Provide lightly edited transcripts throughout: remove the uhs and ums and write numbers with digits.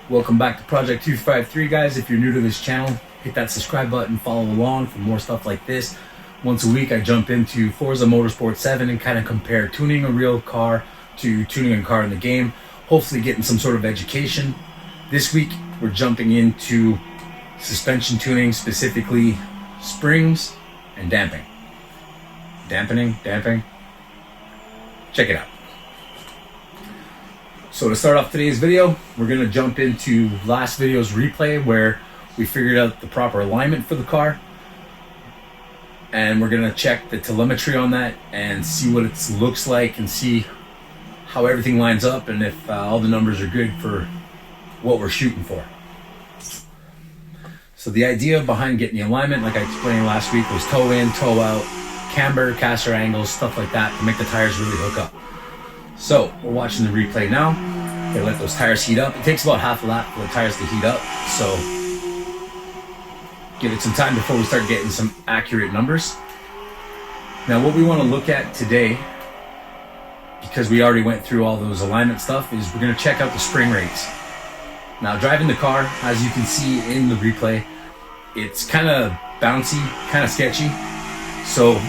Welcome back to Project 253, guys. If you're new to this channel, hit that subscribe button, follow along for more stuff like this. Once a week I jump into Forza Motorsport 7 and kind of compare tuning a real car to tuning a car in the game, hopefully getting some sort of education. This week we're jumping into suspension tuning, specifically springs and damping. Damping. Check it out. So to start off today's video, we're going to jump into last video's replay where we figured out the proper alignment for the car. And we're going to check the telemetry on that and see what it looks like and see how everything lines up and if all the numbers are good for what we're shooting for. So the idea behind getting the alignment, like I explained last week, was toe in, toe out, camber, caster angles, stuff like that to make the tires really hook up. So we're watching the replay now. They let those tires heat up. It takes about half a lap for the tires to heat up. So give it some time before we start getting some accurate numbers. Now what we want to look at today, because we already went through all those alignment stuff, is we're going to check out the spring rates. Now driving the car, as you can see in the replay, it's kind of bouncy, kind of sketchy. So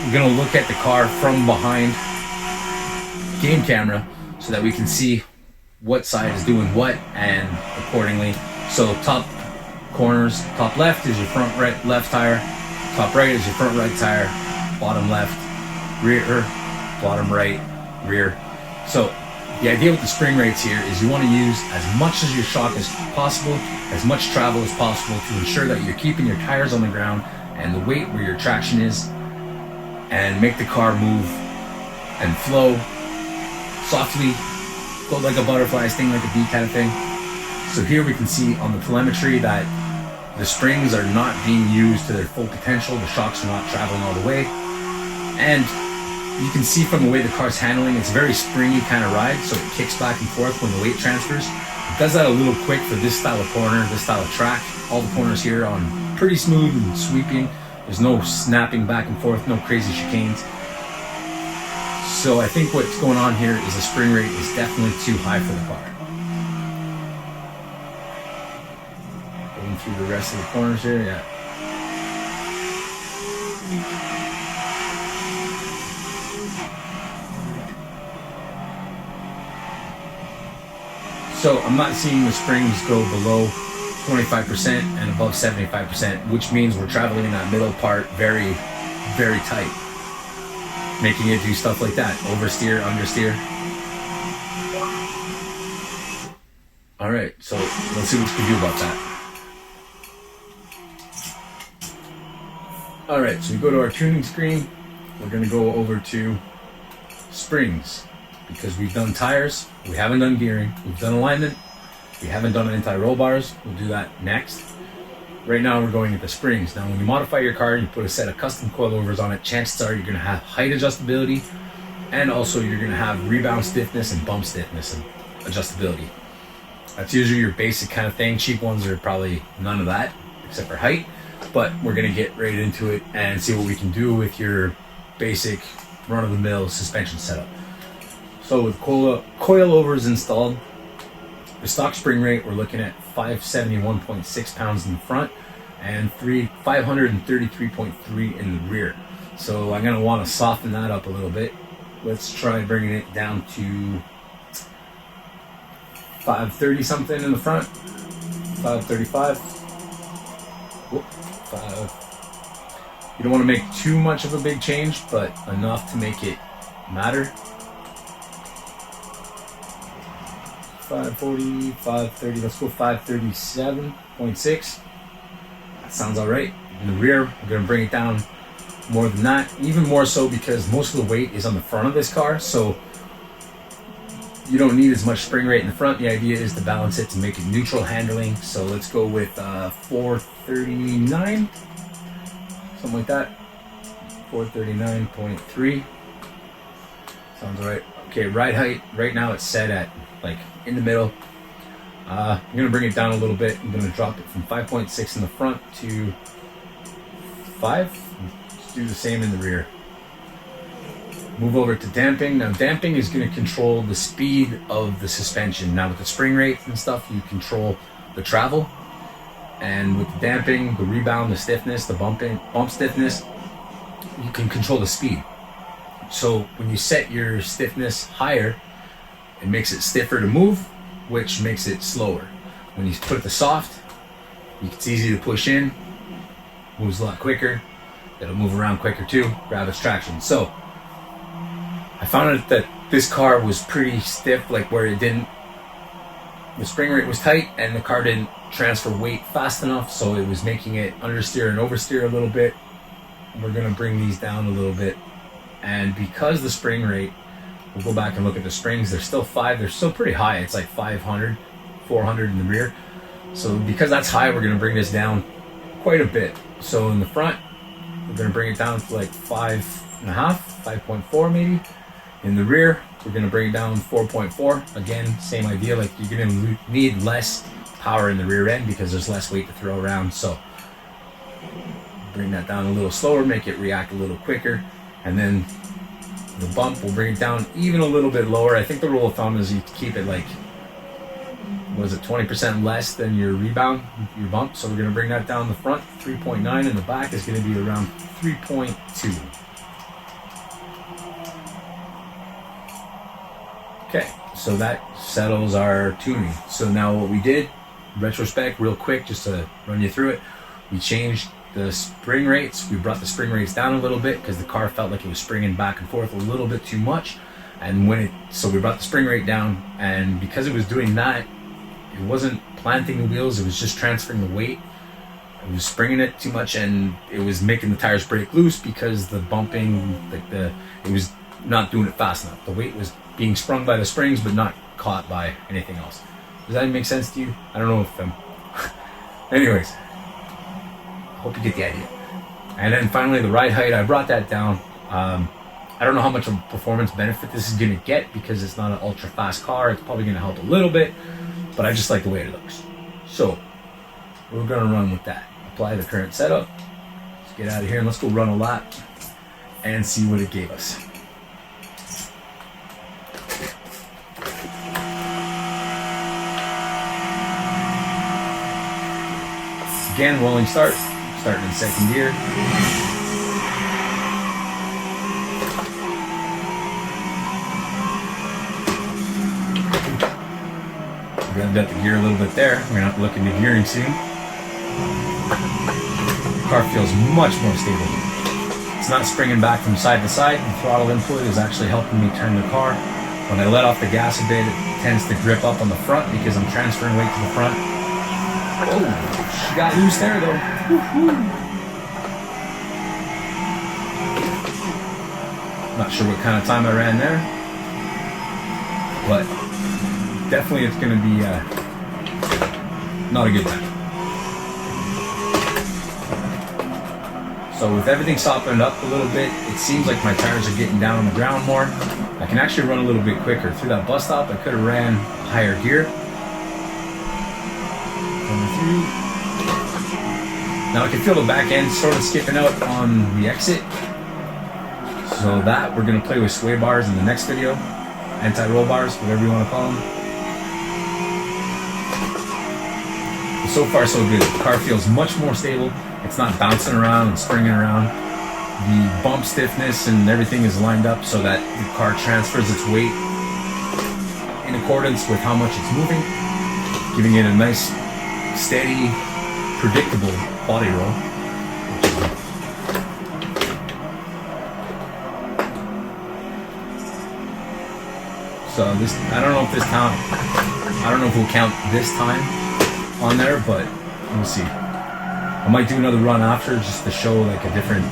we're going to look at the car from behind game camera so that we can see what side is doing what and accordingly. So top corners, top left is your front right left tire, top right is your front right tire, bottom left, rear, bottom right, rear. So the idea with the spring rates here is you want to use as much of your shock as possible, as much travel as possible to ensure that you're keeping your tires on the ground and the weight where your traction is, and make the car move and flow softly, go like a butterfly, sting like a bee kind of thing. So here we can see on the telemetry that the springs are not being used to their full potential. The shocks are not traveling all the way. And you can see from the way the car's handling, it's a very springy kind of ride, so it kicks back and forth when the weight transfers. It does that a little quick for this style of corner, this style of track. All the corners here on pretty smooth and sweeping. There's no snapping back and forth, no crazy chicanes. So I think what's going on here is the spring rate is definitely too high for the car. Going through the rest of the corners here, yeah. So I'm not seeing the springs go below 25% and above 75%, which means we're traveling in that middle part very, very tight, making it do stuff like that, oversteer, understeer. All right, so let's see what we can do about that. All right, so we go to our tuning screen. We're gonna go over to springs because we've done tires, we haven't done gearing, we've done alignment, we haven't done anti-roll bars. We'll do that next. Right now we're going into springs. Now when you modify your car and you put a set of custom coilovers on it, chances are you're going to have height adjustability, and also you're going to have rebound stiffness and bump stiffness and adjustability. That's usually your basic kind of thing. Cheap ones are probably none of that except for height, but we're going to get right into it and see what we can do with your basic run-of-the-mill suspension setup. So with coilovers installed, the stock spring rate, we're looking at 571.6 pounds in the front and 533.3 in the rear. So I'm going to want to soften that up a little bit. Let's try bringing it down to 530 something in the front, 535. Whoop, 5. You don't want to make too much of a big change, but enough to make it matter. 540, 530, let's go 537.6. That sounds all right. In the rear, we're going to bring it down more than that, even more so because most of the weight is on the front of this car, so you don't need as much spring rate in the front. The idea is to balance it to make it neutral handling. So let's go with 439, something like that. 439.3. Sounds all right. Okay, ride height, right now it's set at like in the middle. I'm going to bring it down a little bit. I'm going to drop it from 5.6 in the front to 5. Let's do the same in the rear. Move over to damping. Now damping is going to control the speed of the suspension. Now with the spring rate and stuff, you control the travel. And with the damping, the rebound, the stiffness, the bump stiffness, you can control the speed. So when you set your stiffness higher, it makes it stiffer to move, which makes it slower. When you put it to soft, it's easy to push in, moves a lot quicker. It'll move around quicker too, grab its traction. So I found out that this car was pretty stiff, like where the spring rate was tight and the car didn't transfer weight fast enough, so it was making it understeer and oversteer a little bit. We're gonna bring these down a little bit. And because the spring rate, we'll go back and look at the springs, they're still pretty high. It's like 500, 400 in the rear. So because that's high, we're gonna bring this down quite a bit. So in the front, we're gonna bring it down to like 5.5, 5.4 maybe. In the rear, we're gonna bring it down 4.4. Again, same idea, like you're gonna need less power in the rear end because there's less weight to throw around. So bring that down a little slower, make it react a little quicker. And then the bump, we'll bring it down even a little bit lower. I think the rule of thumb is you keep it like, was it 20% less than your rebound, your bump. So we're gonna bring that down the front, 3.9, and the back is gonna be around 3.2. Okay, so that settles our tuning. So now what we did, retrospect real quick, just to run you through it, we changed the spring rates. We brought the spring rates down a little bit because the car felt like it was springing back and forth a little bit too much. And so we brought the spring rate down, and because it was doing that, it wasn't planting the wheels, it was just transferring the weight. It was springing it too much, and it was making the tires break loose because the bumping, it was not doing it fast enough. The weight was being sprung by the springs, but not caught by anything else. Does that make sense to you? I don't know if anyways, hope you get the idea. And then finally, the ride height, I brought that down. I don't know how much of a performance benefit this is going to get because it's not an ultra fast car. It's probably going to help a little bit, but I just like the way it looks. So we're going to run with that. Apply the current setup. Let's get out of here and let's go run a lap and see what it gave us. Again, rolling start, starting in second gear. We're going to the gear a little bit there. We're not looking to gearing soon. The car feels much more stable. It's not springing back from side to side. The throttle input is actually helping me turn the car. When I let off the gas a bit, it tends to grip up on the front because I'm transferring weight to the front. Oh, she got loose there though. Woo-hoo. Not sure what kind of time I ran there, but definitely it's going to be not a good time. So with everything softened up a little bit, it seems like my tires are getting down on the ground more. I can actually run a little bit quicker. Through that bus stop, I could have ran higher gear. Now I can feel the back end sort of skipping out on the exit. So that we're going to play with sway bars in the next video. Anti-roll bars, whatever you want to call them. But so far so good. The car feels much more stable. It's not bouncing around and springing around. The bump stiffness and everything is lined up so that the car transfers its weight in accordance with how much it's moving, giving it a nice, steady, predictable body roll. So this, I don't know if we'll count this time on there, but we'll see. I might do another run after just to show like a different,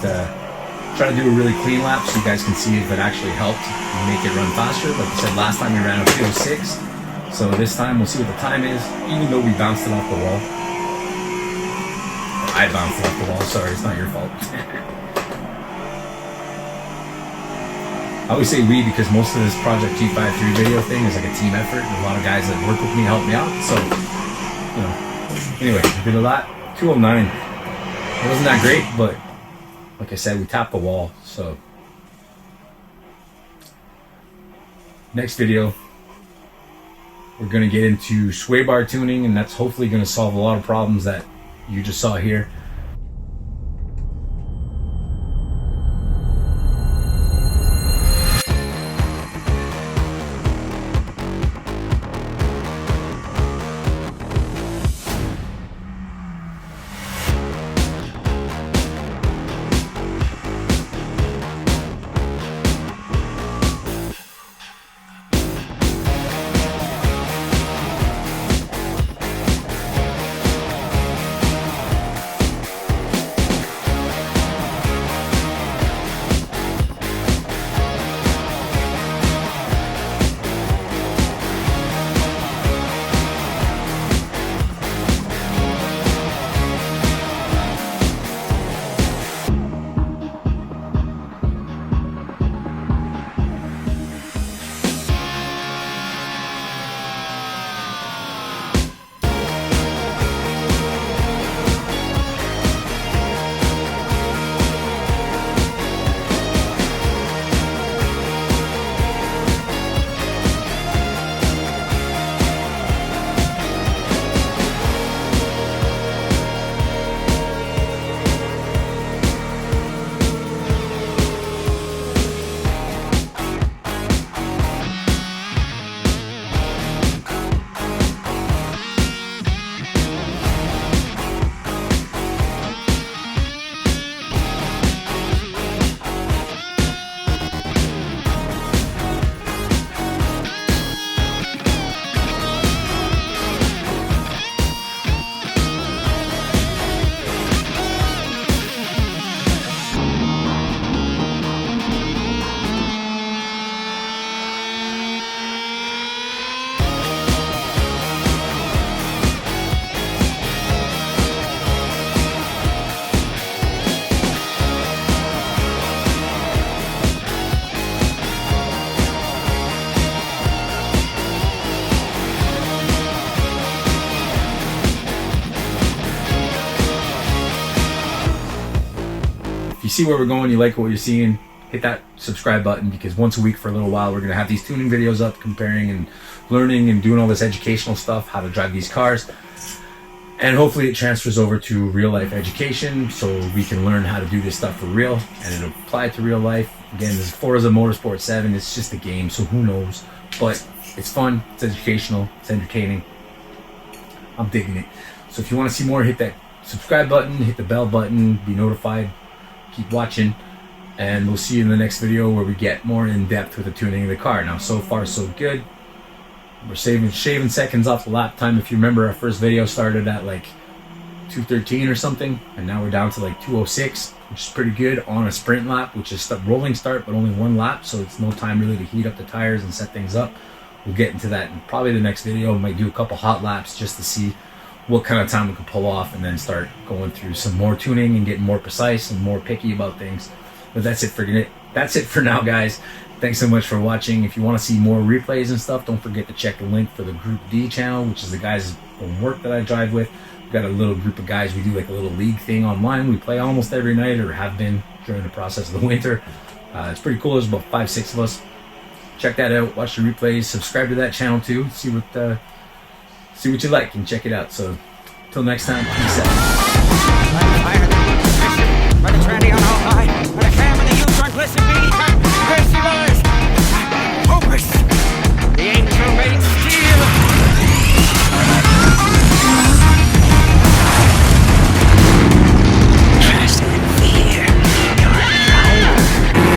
try to do a really clean lap so you guys can see if it actually helped make it run faster. Like I said, last time we ran a 2:06, so this time we'll see what the time is, even though we bounced it off the wall. I bounced it off the wall, sorry, it's not your fault. I always say we because most of this Project G53 video thing is like a team effort, and a lot of guys that work with me help me out, so, you know. Anyway, I did a lot. 209. It wasn't that great, but like I said, we tapped the wall, so next video, we're going to get into sway bar tuning, and that's hopefully going to solve a lot of problems that you just saw here. If you see where we're going, you like what you're seeing, hit that subscribe button, because once a week for a little while we're going to have these tuning videos up, comparing and learning and doing all this educational stuff, how to drive these cars. And hopefully it transfers over to real life education so we can learn how to do this stuff for real and it'll apply to real life. Again, this is Forza Motorsport 7. It's just a game, so who knows? But it's fun, it's educational, it's entertaining. I'm digging it. So if you want to see more, hit that subscribe button, hit the bell button, be notified. Keep watching, and we'll see you in the next video where we get more in depth with the tuning of the car. Now, so far so good. We're shaving seconds off the lap time. If you remember, our first video started at like 2:13 or something, and now we're down to like 2:06, which is pretty good on a sprint lap, which is a rolling start but only one lap, so it's no time really to heat up the tires and set things up. We'll get into that in probably the next video. We might do a couple hot laps just to see what kind of time we can pull off, and then start going through some more tuning and getting more precise and more picky about things. But that's it for now, guys. Thanks so much for watching. If you want to see more replays and stuff, don't forget to check the link for the Group D channel, which is the guys from work that I drive with. We've got a little group of guys. We do like a little league thing online. We play almost every night, or have been during the process of the winter. It's pretty cool. There's about 5-6 of us. Check that out. Watch the replays. Subscribe to that channel too. See what you like and check it out. So till next time, peace out.